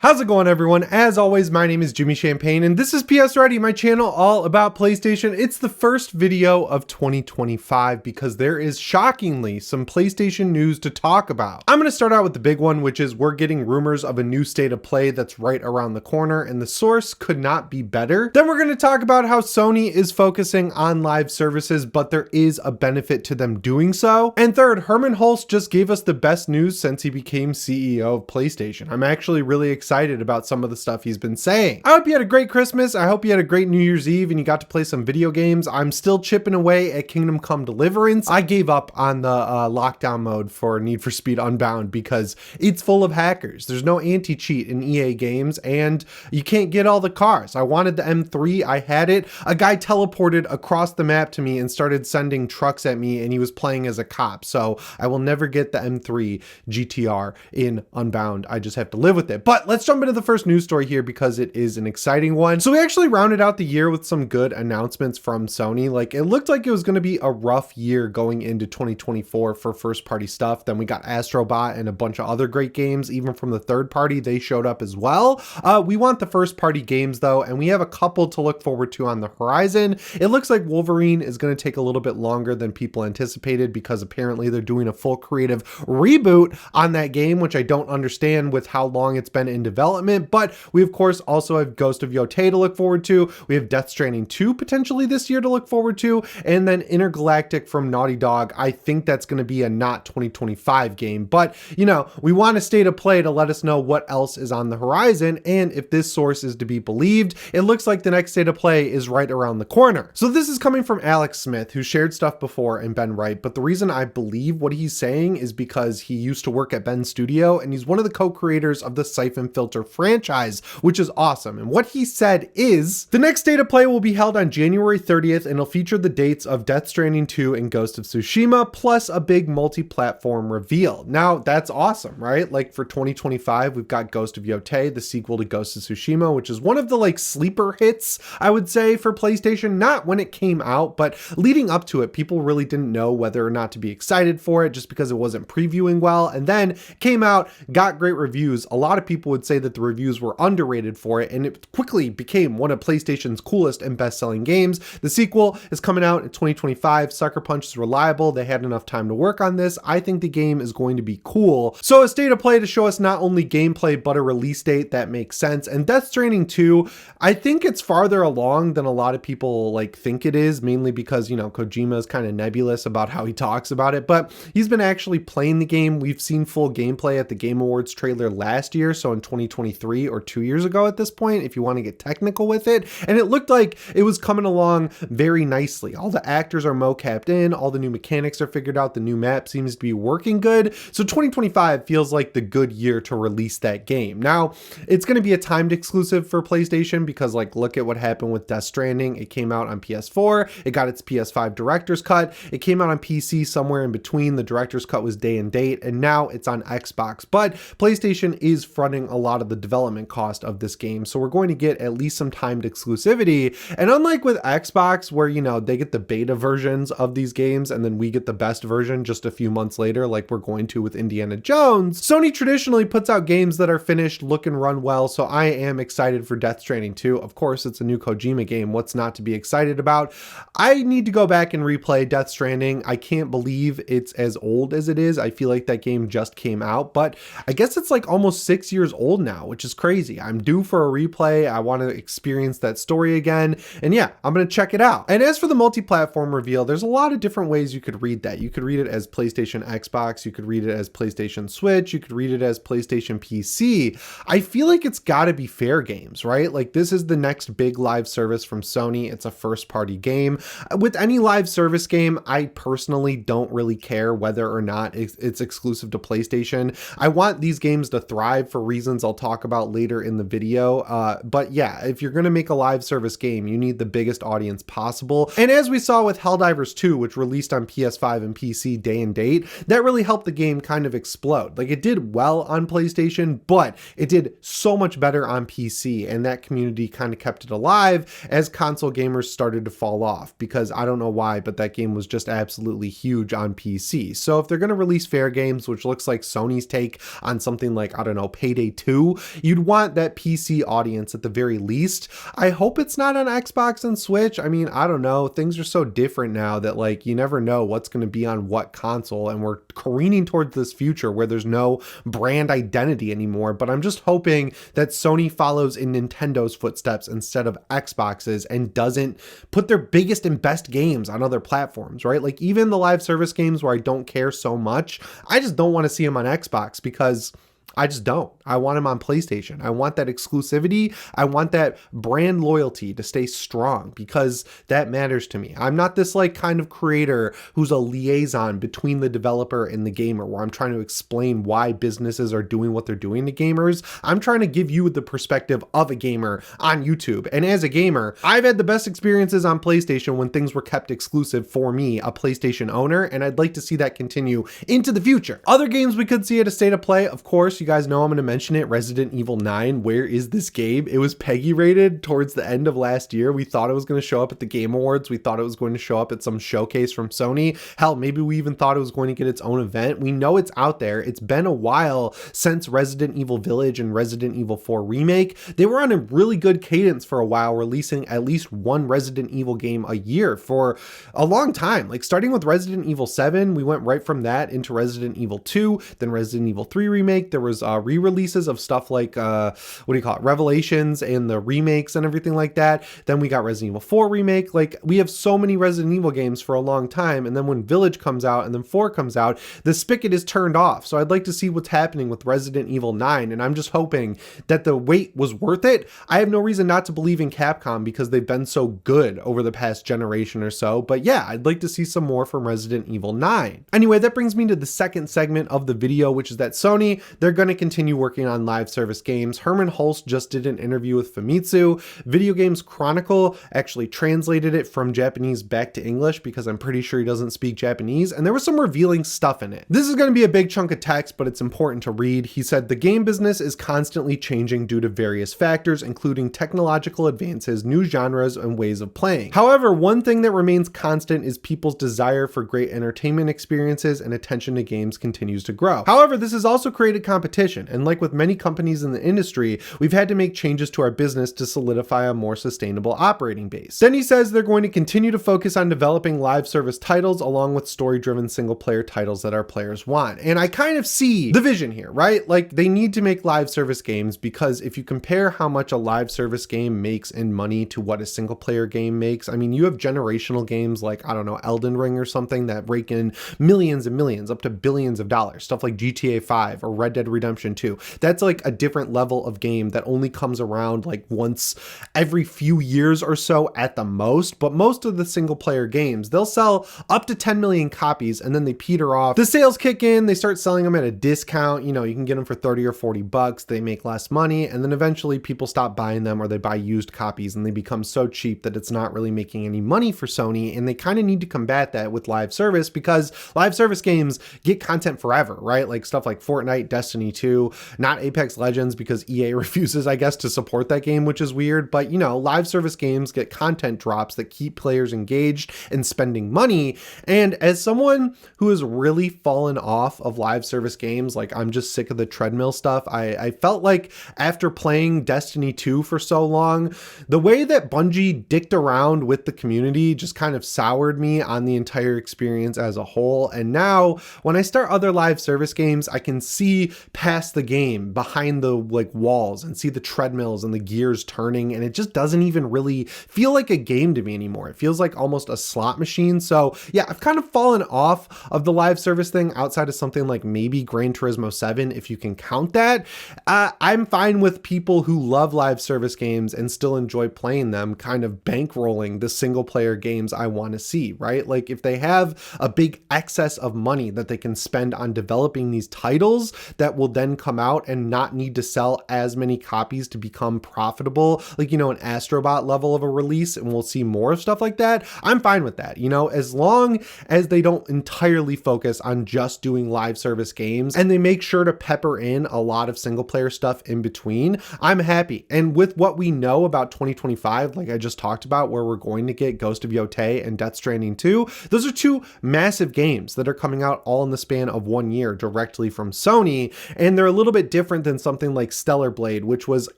How's it going, everyone? As always, my name is Jimmy Champagne, and this is PSReady, my channel all about PlayStation. It's the first video of 2025 because there is shockingly some PlayStation news to talk about. I'm going to start out with the big one, which is we're getting rumors of a new state of play that's right around the corner, and the source could not be better. Then we're going to talk about how Sony is focusing on live services, but there is a benefit to them doing so. And third, Herman Hulst just gave us the best news since he became CEO of PlayStation. I'm actually really excited about some of the stuff he's been saying. I hope you had a great Christmas. I hope you had a great New Year's Eve and you got to play some video games. I'm still chipping away at Kingdom Come Deliverance. I gave up on the lockdown mode for Need for Speed Unbound because it's full of hackers. There's no anti-cheat in EA games and you can't get all the cars. I wanted the M3, I had it. A guy teleported across the map to me and started sending trucks at me, and he was playing as a cop. So I will never get the M3 GTR in Unbound. I just have to live with it. But let's jump into the first news story here because it is an exciting one. So we actually rounded out the year with some good announcements from Sony. Like, it looked like it was going to be a rough year going into 2024 for first party stuff. Then we got Astro Bot and a bunch of other great games, even from the third party. They showed up as well. We want the first party games though, and we have a couple to look forward to on the horizon. It looks like Wolverine is going to take a little bit longer than people anticipated because apparently they're doing a full creative reboot on that game, which I don't understand with how long it's been in development. But we of course also have Ghost of Yotei to look forward to. We have Death Stranding 2 potentially this year to look forward to, and then Intergalactic from Naughty Dog. I think that's going to be a not 2025 game, but you know, we want a state of play to let us know what else is on the horizon. And if this source is to be believed, it looks like the next state of play is right around the corner. So this is coming from Alex Smith, who shared stuff before and been right, but the reason I believe what he's saying is because he used to work at Ben's studio and he's one of the co-creators of the Siphon Filter franchise, which is awesome. And what he said is the next state of play will be held on January 30th and it'll feature the dates of Death Stranding 2 and Ghost of Tsushima plus a big multi-platform reveal. Now that's awesome, right? Like for 2025 we've got Ghost of Yotei, the sequel to Ghost of Tsushima, which is one of the like sleeper hits I would say for PlayStation. Not when it came out, but leading up to it people really didn't know whether or not to be excited for it just because it wasn't previewing well, and then came out, got great reviews. A lot of people would say that the reviews were underrated for it, and it quickly became one of PlayStation's coolest and best-selling games. The sequel is coming out in 2025. Sucker Punch is reliable. They had enough time to work on this. I think the game is going to be cool. So a state of play to show us not only gameplay, but a release date that makes sense. And Death Stranding 2, I think it's farther along than a lot of people like think it is, mainly because, you know, Kojima is kind of nebulous about how he talks about it, but he's been actually playing the game. We've seen full gameplay at the Game Awards trailer last year, so in 2023 or 2 years ago at this point, if you want to get technical with it, and it looked like it was coming along very nicely. All the actors are mocapped in, all the new mechanics are figured out, the new map seems to be working good, so 2025 feels like the good year to release that game. Now, it's going to be a timed exclusive for PlayStation because, like, look at what happened with Death Stranding. It came out on PS4, it got its PS5 director's cut, it came out on PC somewhere in between. The director's cut was day and date, and now it's on Xbox, but PlayStation is fronting a lot of the development cost of this game, so we're going to get at least some timed exclusivity. And unlike with Xbox, where, you know, they get the beta versions of these games and then we get the best version just a few months later, like we're going to with Indiana Jones, Sony traditionally puts out games that are finished, look and run well, so I am excited for Death Stranding 2. Of course, it's a new Kojima game. What's not to be excited about? I need to go back and replay Death Stranding. I can't believe it's as old as it is. I feel like that game just came out, but I guess it's like almost 6 years old now, which is crazy. I'm due for a replay. I want to experience that story again. And yeah, I'm going to check it out. And as for the multi-platform reveal, there's a lot of different ways you could read that. You could read it as PlayStation Xbox. You could read it as PlayStation Switch. You could read it as PlayStation PC. I feel like it's got to be fair games, right? Like, this is the next big live service from Sony. It's a first party game. With any live service game, I personally don't really care whether or not it's exclusive to PlayStation. I want these games to thrive for reasons I'll talk about later in the video. But yeah, if you're going to make a live service game, you need the biggest audience possible. And as we saw with Helldivers 2, which released on PS5 and PC day and date, that really helped the game kind of explode. Like, it did well on PlayStation, but it did so much better on PC, and that community kind of kept it alive as console gamers started to fall off, because I don't know why, but that game was just absolutely huge on PC. So if they're going to release fair games, which looks like Sony's take on something like, I don't know, Payday 2, 2, you'd want that PC audience at the very least. I hope it's not on Xbox and Switch. I mean, I don't know. Things are so different now that like you never know what's going to be on what console, and we're careening towards this future where there's no brand identity anymore. But I'm just hoping that Sony follows in Nintendo's footsteps instead of Xbox's and doesn't put their biggest and best games on other platforms, right? Like even the live service games where I don't care so much, I just don't want to see them on Xbox because I just don't. I want them on PlayStation. I want that exclusivity. I want that brand loyalty to stay strong because that matters to me. I'm not this like kind of creator who's a liaison between the developer and the gamer where I'm trying to explain why businesses are doing what they're doing to gamers. I'm trying to give you the perspective of a gamer on YouTube. And as a gamer, I've had the best experiences on PlayStation when things were kept exclusive for me, a PlayStation owner, and I'd like to see that continue into the future. Other games we could see at a state of play, of course, you guys know I'm going to mention it, Resident Evil 9. Where is this game? It was PEGI rated towards the end of last year. We thought it was going to show up at the Game Awards. We thought it was going to show up at some showcase from Sony. Hell, maybe we even thought it was going to get its own event. We know it's out there. It's been a while since Resident Evil Village and Resident Evil 4 Remake. They were on a really good cadence for a while, releasing at least one Resident Evil game a year for a long time. Like starting with Resident Evil 7, we went right from that into Resident Evil 2, then Resident Evil 3 Remake. There was re-releases of stuff like Revelations and the remakes and everything like that. Then we got Resident Evil 4 Remake. Like we have so many Resident Evil games for a long time, and then when Village comes out and then 4 comes out, the spigot is turned off. So I'd like to see what's happening with Resident Evil 9, and I'm just hoping that the wait was worth it. I have no reason not to believe in Capcom because they've been so good over the past generation or so, but yeah, I'd like to see some more from Resident Evil 9. Anyway, that brings me to the second segment of the video, which is that Sony, they're going to continue working on live service games. Herman Hulst just did an interview with Famitsu. Video Games Chronicle actually translated it from Japanese back to English because I'm pretty sure he doesn't speak Japanese, and there was some revealing stuff in it. This is going to be a big chunk of text, but it's important to read. He said, the game business is constantly changing due to various factors, including technological advances, new genres, and ways of playing. However, one thing that remains constant is people's desire for great entertainment experiences, and attention to games continues to grow. However, this has also created competition, and like with many companies in the industry, we've had to make changes to our business to solidify a more sustainable operating base. Then he says they're going to continue to focus on developing live service titles along with story-driven single-player titles that our players want. And I kind of see the vision here, right? Like they need to make live service games because if you compare how much a live service game makes in money to what a single-player game makes, I mean, you have generational games like, I don't know, Elden Ring or something that rake in millions and millions, up to billions of dollars. Stuff like GTA 5 or Red Dead Redemption 2. That's like a different level of game that only comes around like once every few years or so at the most. But most of the single player games, they'll sell up to 10 million copies and then they peter off. The sales kick in, they start selling them at a discount. You know, you can get them for 30 or 40 bucks. They make less money. And then eventually people stop buying them or they buy used copies and they become so cheap that it's not really making any money for Sony. And they kind of need to combat that with live service because live service games get content forever, right? Like stuff like Fortnite, Destiny 2, not Apex Legends because EA refuses, I guess, to support that game, which is weird. But, you know, live service games get content drops that keep players engaged and spending money. And as someone who has really fallen off of live service games, like I'm just sick of the treadmill stuff. I felt like after playing Destiny 2 for so long, the way that Bungie dicked around with the community just kind of soured me on the entire experience as a whole. And now when I start other live service games, I can see past the game behind the like walls and see the treadmills and the gears turning, and it just doesn't even really feel like a game to me anymore. It feels like almost a slot machine. So yeah, I've kind of fallen off of the live service thing outside of something like maybe Gran Turismo 7, if you can count that. I'm fine with people who love live service games and still enjoy playing them kind of bankrolling the single player games I want to see, right? Like if they have a big excess of money that they can spend on developing these titles that will then come out and not need to sell as many copies to become profitable, like, you know, an Astrobot level of a release, and we'll see more stuff like that, I'm fine with that, you know, as long as they don't entirely focus on just doing live service games and they make sure to pepper in a lot of single player stuff in between, I'm happy. And with what we know about 2025, like I just talked about, where we're going to get Ghost of Yotei and Death Stranding 2, those are two massive games that are coming out all in the span of 1 year directly from Sony. and they're a little bit different than something like Stellar Blade, which was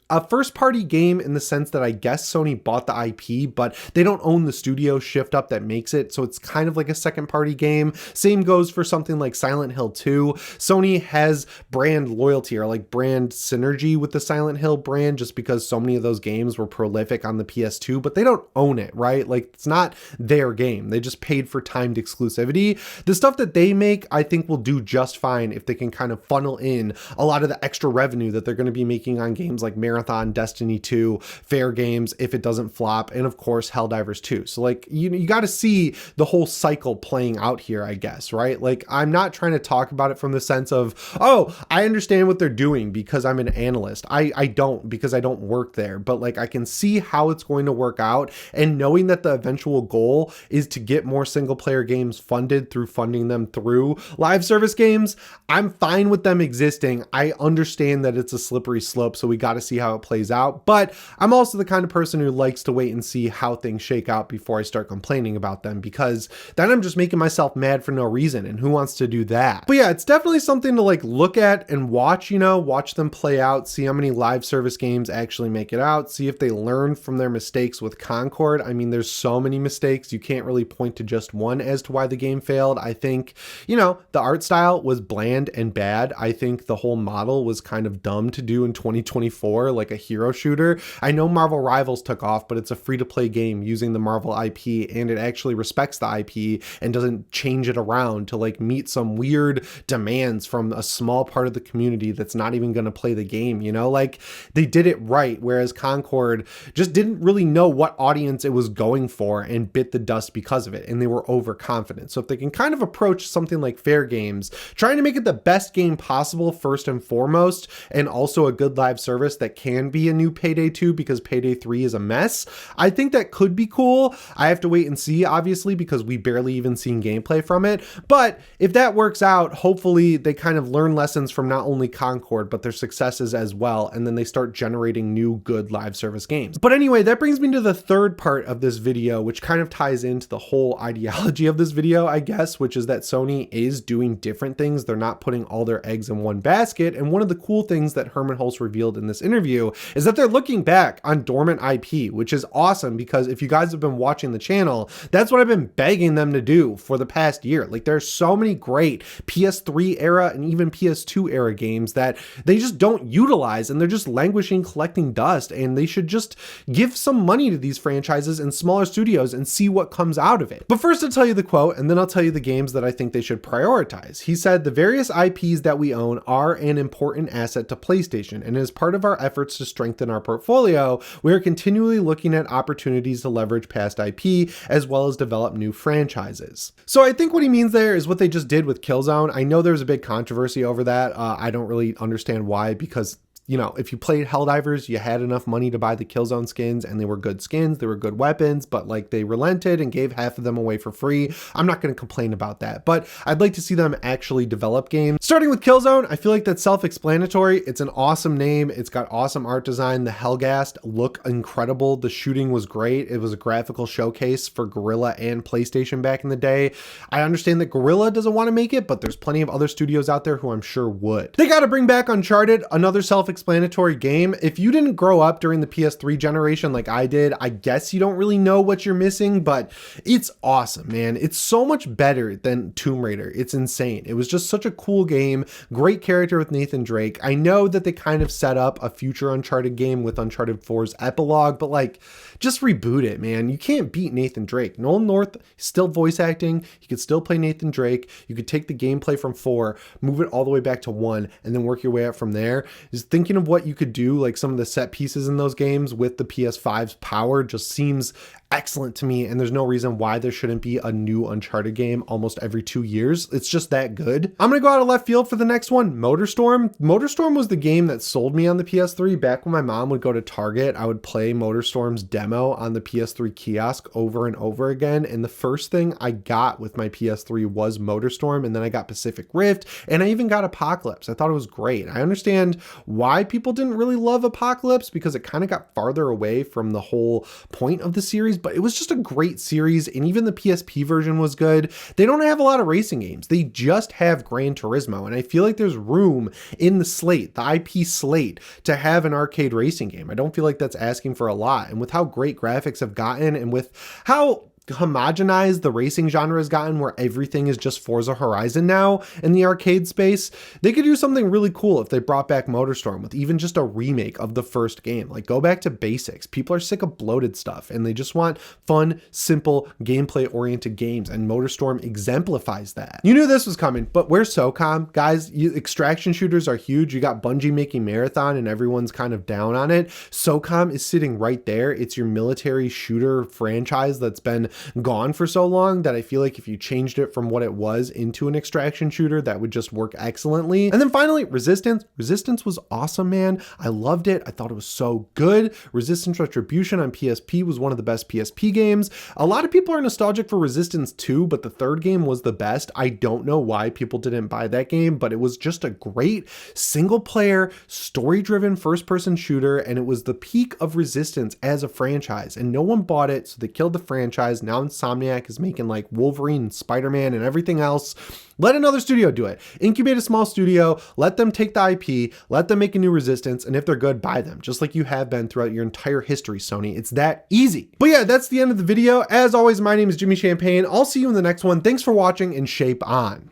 a first-party game in the sense that I guess Sony bought the IP, but they don't own the studio Shift Up that makes it, so it's kind of like a second-party game. Same goes for something like Silent Hill 2. Sony has brand loyalty or like brand synergy with the Silent Hill brand just because so many of those games were prolific on the PS2, but they don't own it, right? Like, it's not their game. They just paid for timed exclusivity. The stuff that they make, I think, will do just fine if they can kind of funnel in a lot of the extra revenue that they're going to be making on games like Marathon, Destiny 2, Fair Games, if it doesn't flop, and of course Helldivers 2. So like, you got to see the whole cycle playing out here, I guess, right? Like, I'm not trying to talk about it from the sense of, oh, I understand what they're doing because I'm an analyst. I don't, because I don't work there, but like, I can see how it's going to work out, and knowing that the eventual goal is to get more single player games funded through funding them through live service games, I'm fine with them existing. I understand that it's a slippery slope, so we got to see how it plays out, but I'm also the kind of person who likes to wait and see how things shake out before I start complaining about them, because then I'm just making myself mad for no reason, and who wants to do that? But yeah, it's definitely something to like look at and watch, watch them play out, see how many live service games actually make it out, see if they learn from their mistakes with Concord. I mean, there's so many mistakes, you can't really point to just one as to why the game failed. I think, the art style was bland and bad. I think the whole model was kind of dumb to do in 2024, like a hero shooter. I know Marvel Rivals took off, but it's a free-to-play game using the Marvel IP, and it actually respects the IP and doesn't change it around to like meet some weird demands from a small part of the community that's not even going to play the game, like they did it right, whereas Concord just didn't really know what audience it was going for and bit the dust because of it, and they were overconfident. So if they can kind of approach something like Fair Games, trying to make it the best game possible first and foremost, and also a good live service that can be a new Payday 2 because Payday 3 is a mess, I think that could be cool. I have to wait and see, obviously, because we barely even seen gameplay from it, but if that works out, hopefully they kind of learn lessons from not only Concord, but their successes as well, and then they start generating new good live service games. But anyway, that brings me to the third part of this video, which kind of ties into the whole ideology of this video, I guess, which is that Sony is doing different things. They're not putting all their eggs in one basket, and one of the cool things that Hermen Hulst revealed in this interview is that they're looking back on dormant IP, which is awesome, because if you guys have been watching the channel, that's what I've been begging them to do for the past year. Like, there's so many great PS3 era and even PS2 era games that they just don't utilize, and they're just languishing, collecting dust, and they should just give some money to these franchises and smaller studios and see what comes out of it. But first, I'll tell you the quote, and then I'll tell you the games that I think they should prioritize. He said, "The various IPs that we own are an important asset to PlayStation, and as part of our efforts to strengthen our portfolio, we are continually looking at opportunities to leverage past IP as well as develop new franchises." So I think what he means there is what they just did with Killzone. I know there's a big controversy over that. I don't really understand why, because if you played Helldivers, you had enough money to buy the Killzone skins, and they were good skins, they were good weapons, but like, they relented and gave half of them away for free. I'm not going to complain about that, but I'd like to see them actually develop games. Starting with Killzone, I feel like that's self-explanatory. It's an awesome name. It's got awesome art design. The Hellgast look incredible. The shooting was great. It was a graphical showcase for Guerrilla and PlayStation back in the day. I understand that Guerrilla doesn't want to make it, but there's plenty of other studios out there who I'm sure would. They got to bring back Uncharted, another self-explanatory game. If you didn't grow up during the PS3 generation like I did, I guess you don't really know what you're missing, but it's awesome, man. It's so much better than Tomb Raider. It's insane. It was just such a cool game. Great character with Nathan Drake. I know that they kind of set up a future Uncharted game with Uncharted 4's epilogue, but like, just reboot it, man. You can't beat Nathan Drake. Nolan North is still voice acting. You could still play Nathan Drake. You could take the gameplay from 4, move it all the way back to 1, and then work your way up from there. Just thinking of what you could do, like some of the set pieces in those games with the PS5's power, just seems excellent to me, and there's no reason why there shouldn't be a new Uncharted game almost every 2 years. It's just that good. I'm gonna go out of left field for the next one, Motorstorm. Motorstorm was the game that sold me on the PS3. Back when my mom would go to Target, I would play Motorstorm's demo on the PS3 kiosk over and over again, and the first thing I got with my PS3 was Motorstorm, and then I got Pacific Rift, and I even got Apocalypse. I thought it was great. I understand why people didn't really love Apocalypse, because it kind of got farther away from the whole point of the series but it was just a great series, and even the PSP version was good. They don't have a lot of racing games. They just have Gran Turismo, and I feel like there's room in the slate, the IP slate, to have an arcade racing game. I don't feel like that's asking for a lot. And with how great graphics have gotten, and with how homogenized the racing genre has gotten, where everything is just Forza Horizon now in the arcade space, they could do something really cool if they brought back MotorStorm with even just a remake of the first game. Like, go back to basics. People are sick of bloated stuff and they just want fun, simple, gameplay oriented games, and MotorStorm exemplifies that. You knew this was coming, but where's SOCOM? Guys, extraction shooters are huge. You got Bungie making Marathon and everyone's kind of down on it. SOCOM is sitting right there. It's your military shooter franchise that's been gone for so long that I feel like if you changed it from what it was into an extraction shooter, that would just work excellently. And then finally, Resistance. Resistance was awesome, man. I loved it. I thought it was so good. Resistance Retribution on PSP was one of the best PSP games. A lot of people are nostalgic for Resistance 2, but the third game was the best. I don't know why people didn't buy that game, but it was just a great single player, story-driven first-person shooter, and it was the peak of Resistance as a franchise, and no one bought it, so they killed the franchise. Now Insomniac is making like Wolverine and Spider-Man and everything else. Let another studio do it. Incubate a small studio, let them take the IP, let them make a new Resistance, and if they're good, buy them, just like you have been throughout your entire history, Sony. It's that easy. But yeah, that's the end of the video. As always, my name is Jimmy Champagne. I'll see you in the next one. Thanks for watching, and shape on.